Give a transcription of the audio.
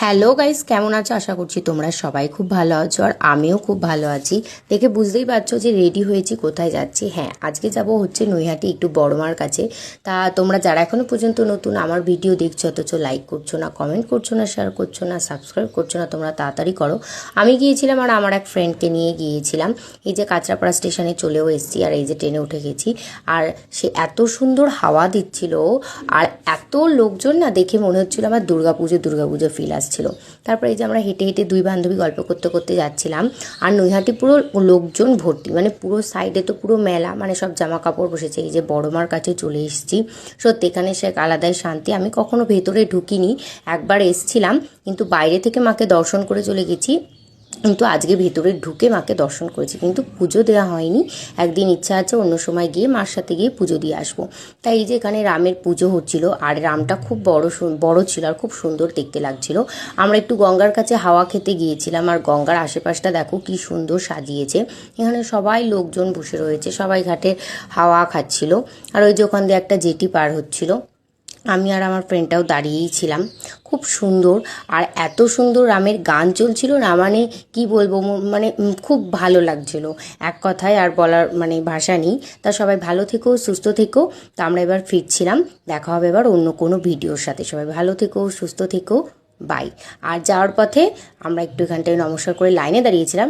Hello guys, কেমন আছো? আশা করছি তোমরা সবাই খুব ভালো আছো আর আমিও খুব ভালো আছি। দেখে বুঝতেই পারছো যে রেডি হয়েছি, কোথায় যাচ্ছি। হ্যাঁ, আজকে যাব হচ্ছে নৈহাটি, একটু বড়মার কাছে। তা তোমরা যারা এখনও পর্যন্ত নতুন আমার ভিডিও দেখছো অথচ লাইক করছো না, কমেন্ট করছো না, শেয়ার করছো না, সাবস্ক্রাইব করছো না, তোমরা তাড়াতাড়ি করো। আমি গিয়েছিলাম আর আমার এক ফ্রেন্ডকে নিয়ে গিয়েছিলাম। এই যে কাঁচরাপাড়া স্টেশনে চলেও এসেছি আর এই যে ট্রেনে উঠে গেছি। আর সে এত সুন্দর হাওয়া দিচ্ছিল আর এত লোকজন, না দেখে মনে হচ্ছিল আমার দুর্গাপুজো ফিল আসছিল। তারপরে এই যে আমরা হেঁটে হেঁটে দুই বান্ধবী গল্প করতে করতে যাচ্ছিলাম। আর নৈহাটি পুরো লোকজন ভর্তি, মানে পুরো সাইডে তো পুরো মেলা, মানে সব জামা কাপড় বসেছে। এই যে বড়মার কাছে চলে এসেছি। সত্যি এখানে সে এক আলাদাই শান্তি। আমি কখনো ভেতরে ঢুকিনি, একবার এসছিলাম, কিন্তু বাইরে থেকে মাকে দর্শন করে চলে গেছি। কিন্তু আজকে ভেতরে ঢুকে মাকে দর্শন করেছি, কিন্তু পুজো দেওয়া হয়নি। একদিন ইচ্ছা আছে অন্য সময় গিয়ে মার সাথে গিয়ে পুজো দিয়ে আসবো। তাই এই যে এখানে রামের পুজো হচ্ছিল আর রামটা খুব বড় ছিল আর খুব সুন্দর দেখতে লাগছিল। আমরা একটু গঙ্গার কাছে হাওয়া খেতে গিয়েছিলাম আর গঙ্গার আশেপাশটা দেখো কি সুন্দর সাজিয়েছে। এখানে সবাই লোকজন বসে রয়েছে, সবাই ঘাটে হাওয়া খাচ্ছিল। আর ওই যে ওখান দিয়ে একটা জেটি পার হচ্ছিল, আমি আর আমার ফ্রেন্ডটাও দাঁড়িয়েই ছিলাম। খুব সুন্দর, আর এত সুন্দর রামের গান চলছিল না, মানে কি বলবো, মানে খুব ভালো লাগছিল। এক কথায় আর বলার মানে ভাষা নেই। তা সবাই ভালো থেকো, সুস্থ থেকো। তা আমরা এবার ফিরছিলাম, দেখা হবে এবার অন্য কোনো ভিডিওর সাথে। সবাই ভালো থেকো, সুস্থ থেকো, বাই। আর যাওয়ার পথে আমরা একটু এখানটায় নমস্কার করে লাইনে দাঁড়িয়েছিলাম।